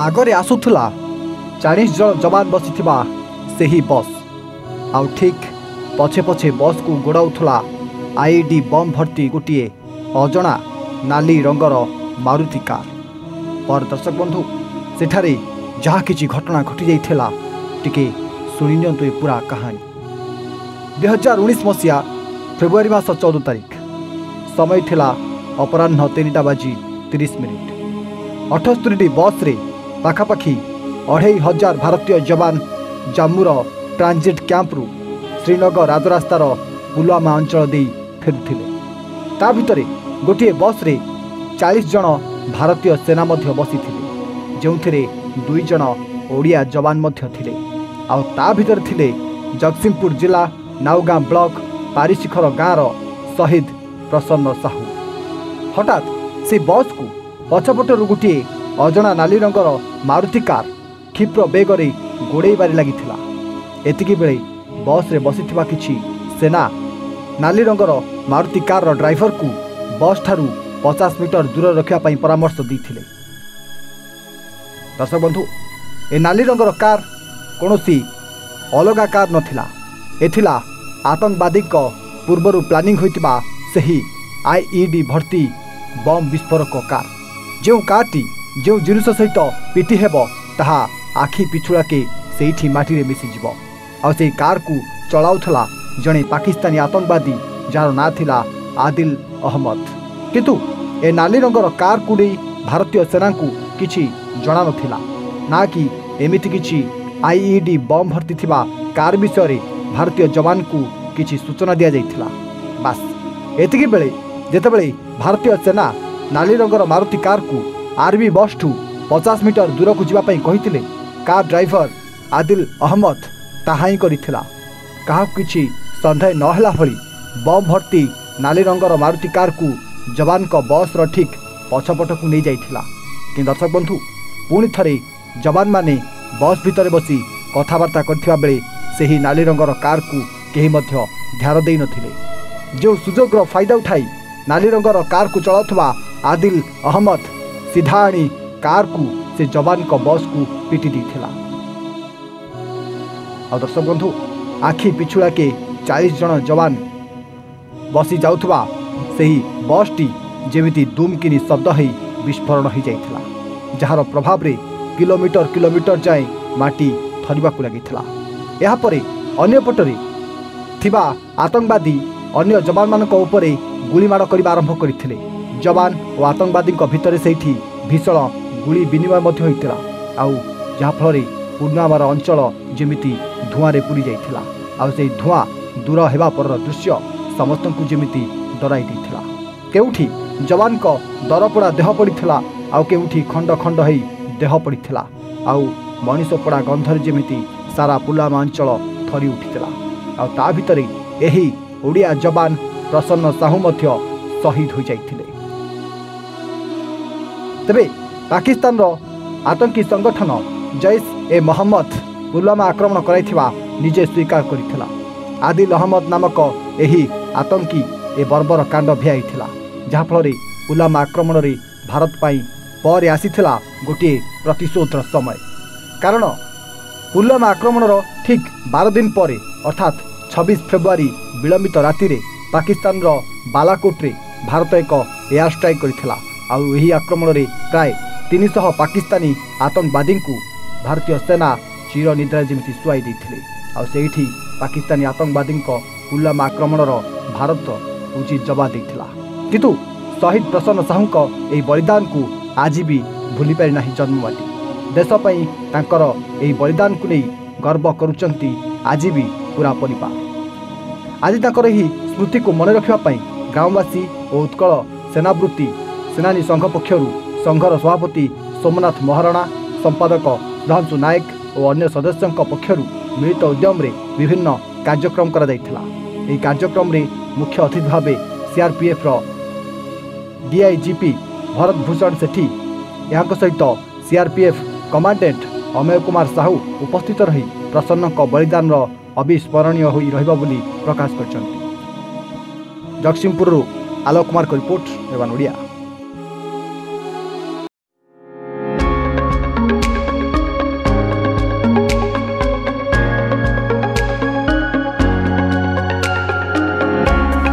आगरे आसुला 40 जन जवान बसीथिबा सेही बस आउ ठीक पछे पछे बस को गोड़ाउथला आईडी बम भर्ती गोटे अजणा नाली रंगर मारुति कार। पर दर्शक बंधु सेठारे जहा किछि घटना घटी जाइथिला टिके सुनि नियंतु पूरा कहानी। 2019 मसीहा फेब्रुआरी मास 14 तारिख समय थिला अपराह्न 3टा बाजी 30 मिनिट। 78टी बस रे पाखापाखि 2500 भारतीय जवान जम्मूर ट्रांजिट कैंप्रु श्रीनगर राजरास्तार पुलवामा अंचल दे फेरुथिले। ता भितरे गोटे बस रे 40 जन भारतीय सेना मध्य बसीथिले, जोंथिरे 2 जन ओडिया जवान मध्य थिले। आउ ता भितर थिले जगतसिंहपुर जिला नाउगाँ ब्लॉक पारिशिखर गाँवर शहीद प्रसन्न साहू। हठात से बस को पछपटरू गोटे अजणा नाली रंगर मारुति कार क्षिप्र बेगरे गोड़ेबार लगी। एतिकी बेले बस रे बसीथिबा किछि सेना नाली रंगर मारुति कार ड्राइवर को बस ठारू 50 मीटर दूर रखा परामर्श देथिले। दर्शक बंधु ए नाली रंगर कार कौनसी अलगा कार नथिला, एथिला आतंकवादी पूर्वर प्लानिंग होइतिबा सही आईईडी भर्ती बम विस्फोरक कार। जो कारटी जो जिनिस सहित पिटी हेबो ताहा आखि पिछुड़ाके सेठी माटी रे मिसी जिवो। आ से कार को चलाउथला जणे पाकिस्तानी आतंकवादी जार ना थिला आदिल अहमद। किंतु ए नाली रंगर कार को भारतीय सेना को किछि जणा नथिला ना कि एमिति किछि आईईडी बम भर्ती थिबा कार विषय रे भारतीय जवान को किछि सूचना दिया जाइथिला। बास एतिकी बेले जेतेबेले भारतीय सेना नाली रंगर मारुति कार को आर्मी बस ठू 50 मीटर दूर को जीवाई कही कार ड्राइवर आदिल अहमद ताहाई करिथिला। कहा किछि संदेह नहला भली बम भर्ती नाली रंगर मारुति कार को जवान को बस रो ठीक पछपट को नहीं जाइथिला। कि दर्शक बंधु पुणी थरे जवान माने बस भितर बसी कथबार्ता करथिबा बेले सेही नाली रंगर कार को केही मध्य ध्यान देई नथिले। जो सुजोग रो फायदा उठाई नाली रंगर कार को चलाउथबा आदिल अहमद सीधा आनी कार को से जवान को बस को पिटी देथिला। और दर्शक बंधु आखि पिछुड़ा के 40 जन जवान बसी जाउथबा सही बस टी जेमिति दुमकिनी शब्द है विस्फोरण हो जाइथिला, जार प्रभाव रे किलोमीटर किलोमीटर जाए माटी थरिबा को लागिथिला। या परे अन्य पटरे थिबा आतंकवादी अन्य जवान मानक उपरे गुलीमाड़ करबा आरंभ करथिले। जवान और आतंकवादी भितर सेठी भीषण गुली विनिमय मध्य होइतिला। आउ जहा फल पुलवामार अंचल जेमिति धुआं रे पूरी जाइथिला। आउ से धुआं दूर हेबा पर दृश्य समस्त को जेमिति डराई देथिला। केउठी जवान को दरपोड़ा देह पड़ीथिला, आउ केउठी खंड खंड होई देह पड़ीथिला। आउ मनीष पोड़ा गंधर जेमिति सारा पुलवामा अंचल थरी उठिथिला। आउ ता भितरे एही ओडिया जवान प्रसन्न साहू मध्य शहीद हो जाइथिले। तेबे पाकिस्तान रो आतंकी संगठन जैश ए मोहम्मद पुलवामा आक्रमण कराइथिबा निजे स्वीकार करिथिला। आदिल अहमद नामक एही आतंकी ए बर्बर कांड भियाइथिला, जहा फल पुलवामा आक्रमण रे भारत पाई पर आसीथिला गोटे प्रतिशोधर समय। कारण पुलवामा आक्रमण ठीक 12 दिन पर अर्थात 26 फेब्रुआरी विलंबित राति रे पाकिस्तान रो बालाकोट रे भारत एक एयर स्ट्राइक करिथिला। आउ एही आक्रमण रे प्राय 300 पाकिस्तानी आतंकवादी को भारतीय सेना चिर निद्रा जेमिति सुआई देथिले। आउ सेठी पाकिस्तानी आतंकवादी पुलवामा आक्रमण भारत उचित जवाब देथिला। किंतु शहीद प्रसन्न साहू को एही बलिदान को आज भी भूली पारि नाही जन्मवादी। देश पई तांकर एही बलिदान को नहीं गर्व करुचंती आज भी पूरा परिवार। आज तांकर एही स्मृति को मन रखिबा पई गाँववासी और उत्कल सेनावृत्ति सेनानी संघ पक्षरु संघर सभापति सोमनाथ महाराणा, संपादक सुधांशु नायक और अन्य सदस्यों पक्षरु मिलित उद्यम रे विभिन्न कार्यक्रम करा जायथिला। एही कार्यक्रम रे मुख्य अतिथि भावे सीआरपीएफ रो डीआईजीपी भरत भूषण सेठी यहाँ सहित सीआरपीएफ कमांडेंट अमेय कुमार साहू उपस्थित रही प्रसन्न बलिदान अविस्मरणीय होई रहिबा बोली प्रकाश करछन्ति। जगतसिंहपुर आलोक कुमार को रिपोर्ट एवं ओडिया।